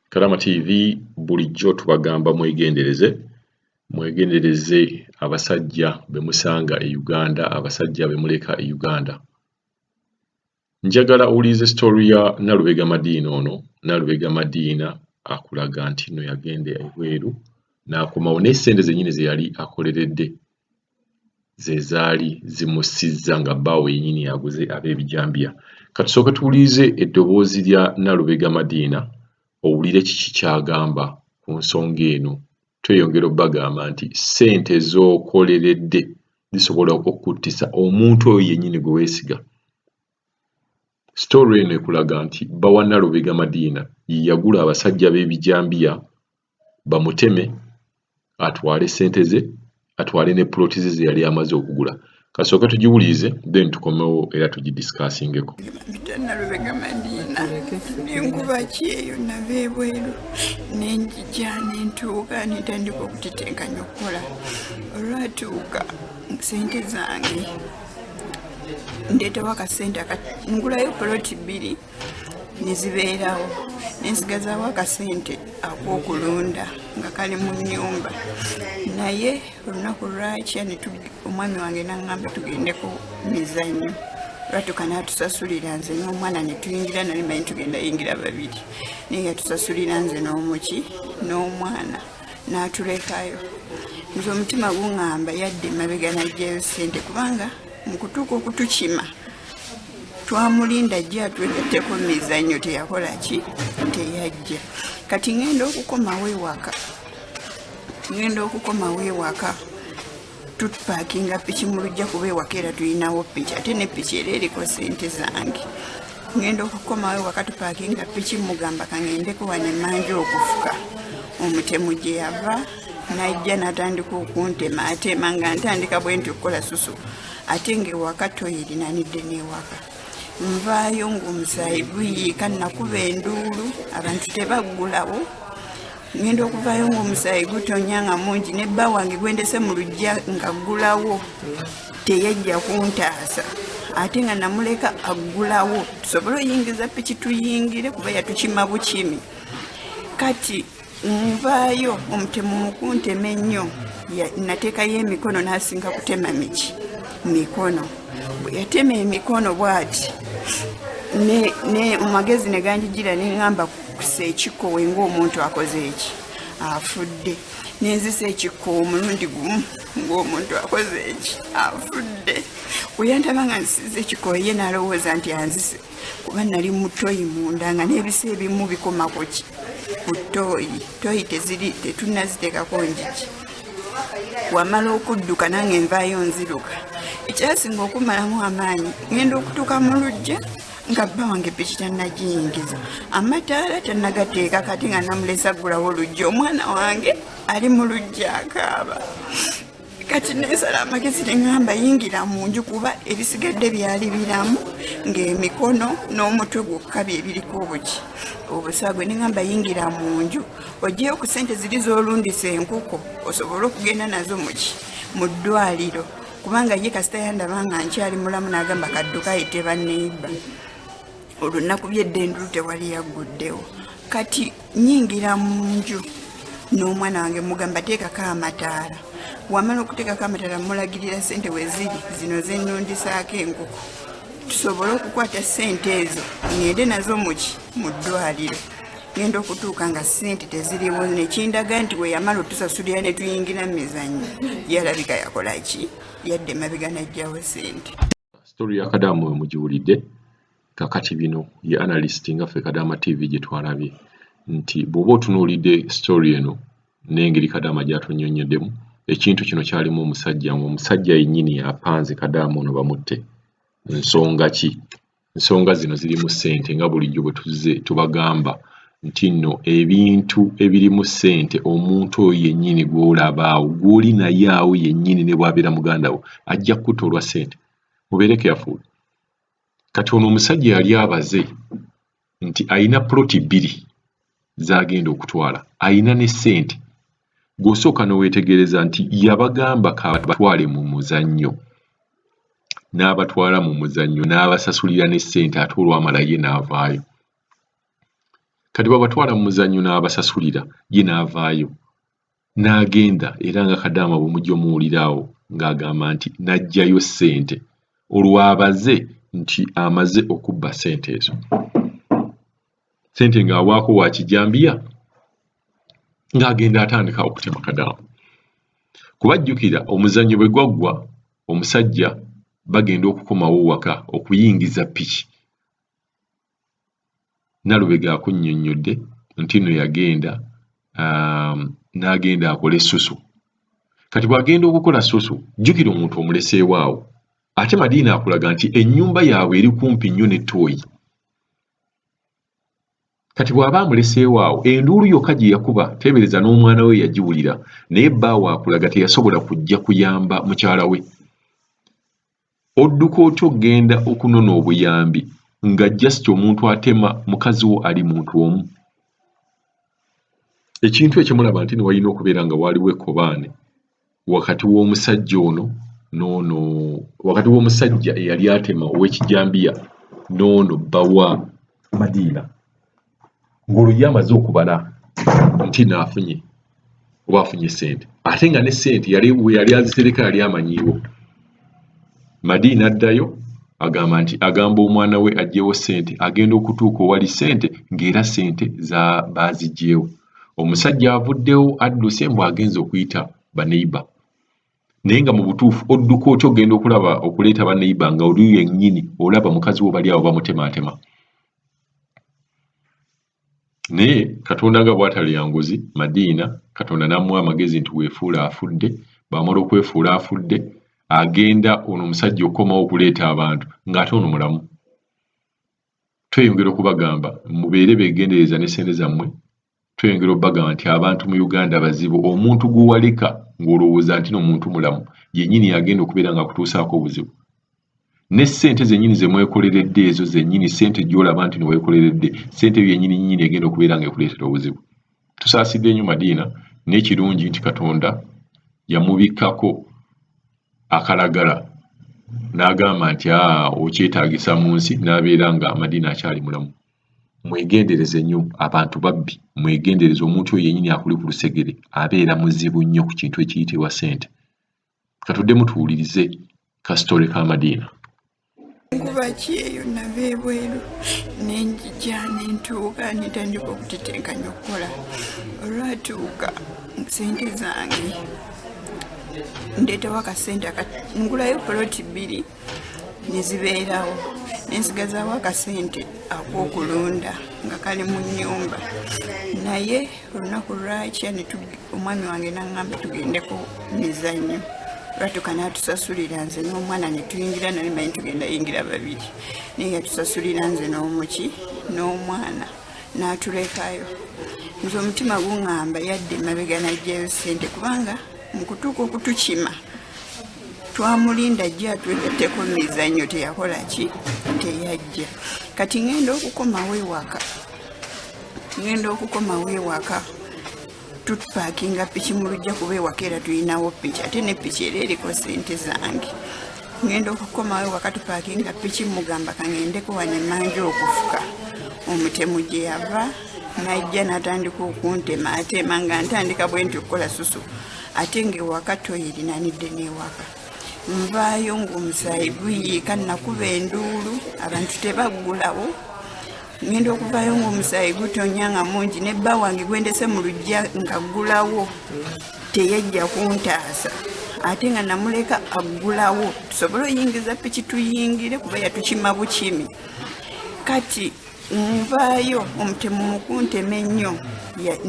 Wakadaama TV bulijjo tubagamba mwegendereze abasajja bemusanga e Uganda, abasajja bemuleka e Uganda. Njagala ulize story ya Nalubega Madiina ono. Nalubega Madiina akulaga nti no yagende ebweru n'akomawo n'essente zennyini ze yali akoleredde ze zaali zimusizza nga bbaawe yennyini Aguze Abeebijambia. Katusooke tuwulize eddoboozi lya Nalubega Madiina owulire kiki kyagamba ku nsonga eno. Tweyongera obbagamba nti ssente z'okoleredde zisobola okuttisa omuntu oyo yennyini gwe weesiga. Story eno ekulaga nti bba wa Nalubega Madiina yagula abasajja b'Ebijambia bamuteme atwale ssente ze, atwale ne ploti ze yali amaze okugula. Kasooka tugiwulize then tukomewo era tugidiscussingeko. Nalubega Madiina n'enkuba ki eyo nava ebweru n'enjija n'entuuka n'entandika okutiteekanya okukola. Olwatuuka ssente zange ndeetawo akasente ngulayo poloti 2 ne zibeerawo nensigazaawo akasente ak'okulunda nga kali mu nnyumba. Naye olunaku lwakya omwami wange n'aŋŋamba tugende ku mizannyo. Lwatuuka n'atusasulira nze n'omwana ne tuyingira, nali manyi tugenda yingira babiri, naye yatusasulira nze n'omuki n'omwana n'atulekayo. Nze omutima guŋŋamba yadde emabega n'ajjayo ssente, kubanga mu kutuuka okutukima twamulinda ajja atwegatteko mu mizannyo, teyakola ki, teyajja. Kati ŋŋenda okukomawo ewaka tutupaakinga piki mu lujja kuba ewaka era tulinawo piki, ate ne piki era eriko ssente zange. Ŋŋenda okukomawo ewaka tupaakinga piki, mugamba kaŋŋendeko wano emanja okufuka. Omutemu gye yava n'ajja n'atandika okuntematema nga ntandika bwe nti okukola susu, ate ng'ewaka toyirinanidde n'ewaka. Nvaayo ng'omusaayi guyiika, nakuba enduulu, abantu tebaggulawo. Ŋŋenda okuvaayo ng'omusaayi gutonya nga mungi, ne bba wange gwendese mu lujja ng'aggulawo teyajja kuntaasa, ate nga namuleka aggulawo tusobole oyingiza piki tuyingire kuba yatukima bukimi. Kati nvaayo omutemu mukuntema ennyo, nateekayo emikono n'asinga kutema mikono. Bwe yatema emikono bw'ati ne mumagezi ne ganjijira neŋŋamba kusa ekikoowe ng'omuntu akoze eki afudde. Nenzisa ekikoowe omulundi gumu ng'omuntu akoze eki afudde. Bwe yantaba nga nsize ekikoowe ye n'alowooza nti anzise kuba nali mu ttooyi munda, nga n'ebisa ebimu bikoma ku ttooyi tetunnaziteekako njiki. Wamala okudduka nange nvaayo nziruka. Ekyasinga okumalamu amaanyi ŋŋenda okutuuka mu lujja nga bba wange piki tannagiyingiza, amataala tannagateeka, kati nga namulesa aggulawo olujja, omwana wange ali mu lujja akaaba. Kati nensala amagezi neŋŋamba yingira mu nju kuba ebisigadde byali biramu, ng'emikono n'omutwe gwokka bye biriko obusagwe. Neŋŋamba yingira mu nju oggyeyo ku ssente ziri z'olundisa enkuko osobole okugenda nazo mu ddwaliro, kubanga ye kasita yandaba nga nkyali mulamu n'agamba kadduka ayite banneebba. Olunaku by'eddendulu tewali yagguddewo. Kati nyingira mu nju n'omwana wange mugamba teekako amataala. Wamala okuteekako amataala mulagirira ssente we ziri zino ze nnundisaako enkoko, tusobole okukwata ssente ezo ŋŋende nazo mu ddwaliro. Ŋŋenda okutuuka nga ssente teziriwo, nekindaga nti we yamala otusasulira ne tuyingira mu mizannyo yalabika yakola ki, yadde emabega n'ajjawo ssente. Story ya Wakadaama we mugiwulidde. Kakati bino ye analyst nga ffe Wakadaama TV gye twalabye nti bw'oba otunuulidde story eno n'engeri Wakadaama gy'atunnyonnyoddemu, ekintu kino kyalimu omusajja yennyini yapanze Wakadaama ono bamutte. Nsonga ki? Ensonga zino zirimu ssente, nga bulijjo bwe tuzze tubagamba nti nno ebintu ebirimu ssente, omuntu oyo yennyini gw'olaba awo, gw'oli naye awo yennyini ne bw'abeera muganda wo ajja kutta olwa ssente. Mubeere careful. Kati ono omusajja yali abaze nti ayina ploti 2 z'agenda okutwala, ayina ne ssente. Gw'osooka n'oweetegereza nti yabagamba kabatwale mu muzannyo, n'abatwala mu muzannyo n'abasasulira ne ssente, ate olwamala ye n'avaayo. kati babatwala mu muzannyo n'abasasulira ye n'avaayo n'agenda era nga Kadaama bw'omujja omuwuliraawo ng'agamba nti n'aggyayo ssente olwabaze nti amaze okubba ssente ezo ssente ng'awaako wa kijambiya ng'agenda atandika okutema Kadaama kubajjukira omuzannyo bwe gwaggwa omusajja bagenda okukomawo waka okuyingiza ppiki Nalubega akunnyonnyodde nti nno yagenda n'agenda akola essusu kati bw'agenda okukola ssusu jjukira omuntu omuleseewo awo ate Madiina akulaga nti ennyumba yaabwe eri kumpi nnyo ne ttooyi kati bw'aba amuleseewo awo enduulu yokka gye yakuba teebereza n'omwana we yagiwulira naye bba waakulaga teyasobola kujja kuyamba mukyala we odduka otyo ogenda okunona obuyambi nga just omuntu atema mukazi wo ali muntu omu ekintu ekyo mulaba nti walina okubeera nga waaliwo ekkobaane wakati w'omusajja ono n'ono wakati w'omusajja eyali atema ow'ekijambiya n'ono bba wa Madiina ng'olwo ye amaze okubala nti naafunye oba afunye ssente ate nga ne ssente we yali azitereka yali amanyiiwo Madiina addayo agamba omwana we aggyewo ssente agenda okutuuka owali ssente ng'era ssente baaziggyewo omusajja avuddewo adduse mbw agenze okuyita baneiba naye nga mu butuufu odduka otyo ogenda okuleeta baneiba nga oli yennyini olaba mukazi wo bali awo bamutemaatema naye Katonda nga bw'atali ya nguzi Madiina Katonda n'amuwa amagezi nti weefuula afudde bamala okwefuula afudde agenda ono omusajja okukomawo okuleeta abantu ng'ate ono mulamu tweyongera okubagamba mubeere beegendereza ne ssente zammwe tweyongera okubagamba nti abantu mu Uganda bazibu omuntu gw'owaleka ng'olowooza nti n'omuntu mulamu yennyini yagenda okubeera nga akutuusaako obuzibu ne ssente zennyini ze mwekoleredde ezo zennyini ssente gy'olaba nti neweekoleredde ssente eyo yennyini nnyini egenda okubeera nga ekuleetera obuzibu tusaasidde nnyo Madiina n'ekirungi nti Katonda yamubikkako akalagala n'agamba nti okyetaagisa mu nsi n'abeera nga Madiina akyali mulamu mwegendereze nnyo abantu babbi mwegendereze omuntu oyo yennyini akuli ku lusegere abeera muzibu nnyo ku kintu ekiyitibwa ssente katuddemu tuwulirize kasitole ka Madiina nkuba ki eyo nava ebweru nenjija nentuuka netandika okutitenkanya okukola olwatuuka ssente zange ndeetawo akasente ngulayo poloti 2 nezibeerawo nensigazaawo akasente ak'okulunda nga kali mu nnyumba naye olunaku lwakya omwami wange n'aŋŋamba tugende ku mizannyo lwatuuka n'atusasulira nze n'omwana ne tuyingira nali manyi tugenda yingira 2 naye yatusasulira nze n'omuki n'omwana n'atulekayo nze omutima guŋŋamba yadde emabega n'aggyayo ssente kubanga mu kutuuka okutukima twamulinda ajja atwegatteko mizannyo teyakola ki teyajja kati ngenda okukomawo ewaka tutupaakinga piki mu lujja kuba ewaka era tulinawo piki ate ne piki era eriko ssente zange ngenda okukomawo ewaka tupaakinga piki mugamba kangendeko wane manja okufuka omutemu gye yava najja n'atandika okuntema atema nga ntandika bwe nti okukola susu ate ng'ewaka toyirinanidde n'ewaka nvaayo ng'omusaayi guyiika nakuba enduulu abantu tebaggulawo ngenda okuvaayo ng'omusaayi gutonya nga mungi ne bba wange gwendese mu lujja nga ggulawo teyajja kuntaasa ate nga namuleka aggulawo tusobole oyingiza piki tuyingire kuba yatukima bukimi kati nvaayo omutemu mukuntema ennyo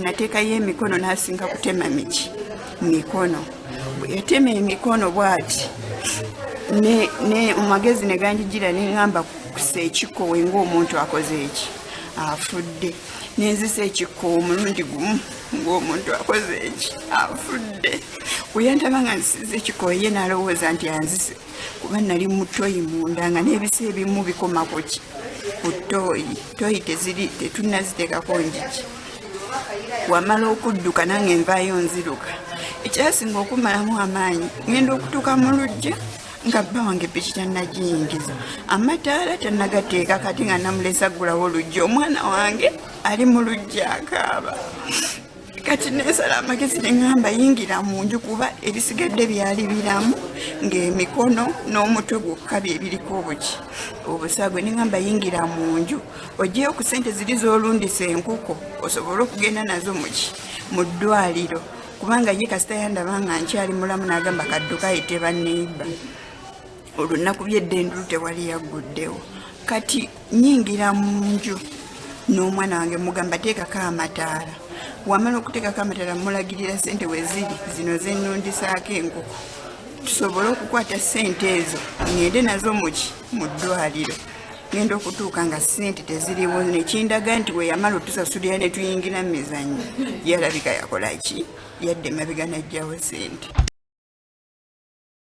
nateekayo emikono n'asinga kutema mikono bwe yatema emikono bw'ati ne omagezi ne ganjijira neŋŋamba kusa ekikkowe ng'omuntu akoze eki afudde nenzisa ekikkowe omulundi gumu ng'omuntu akoze eki afudde bwe yantaba nga nsize ekikkowe ye n'alowooza nti anzise kuba nali mu ttooyi munda nga n'ebisa ebimu bikomako ki ku ttooyi tetunnaziteekako njiki wamala okudduka nange envaayo nziruka ekyasinga okumalamu amaanyi ngenda okutuuka mu lujja nga bba wange piki tannagiyingiza amataala tannagateeka kati nga namulesa aggulawo oluggi omwana wange ali mu luggi akaaba kati nesala amagezi neŋŋamba yingira mu nju kuba ebisigadde byali biramu ng'emikono n'omutwe gwokka bye biriko obusagwe neŋŋamba yingira mu nju oggyeyo ku sente ziri z'olundisa enkuko osobole okugenda nazo mu ddwaliro kubanga ye kasita yandaba nga nkyali mulamu n'agamba kadduka ayite banneibba olunaku by'eddendulu tewali yagguddewo kati nyingira mu nju n'omwana wange mugamba teekako amataala wamala okuteekako amataala mulagirira sente we ziri zino zennundisaako enkoko tusobole okukwata sente ezo ngende nazo mu ddwaliro ngenda okutuuka nga sente teziriwo nekindaga nti we yamala otusasulira ne tuyingira mu mizannyo yalabika yakola ki yadde mabega najjawo sente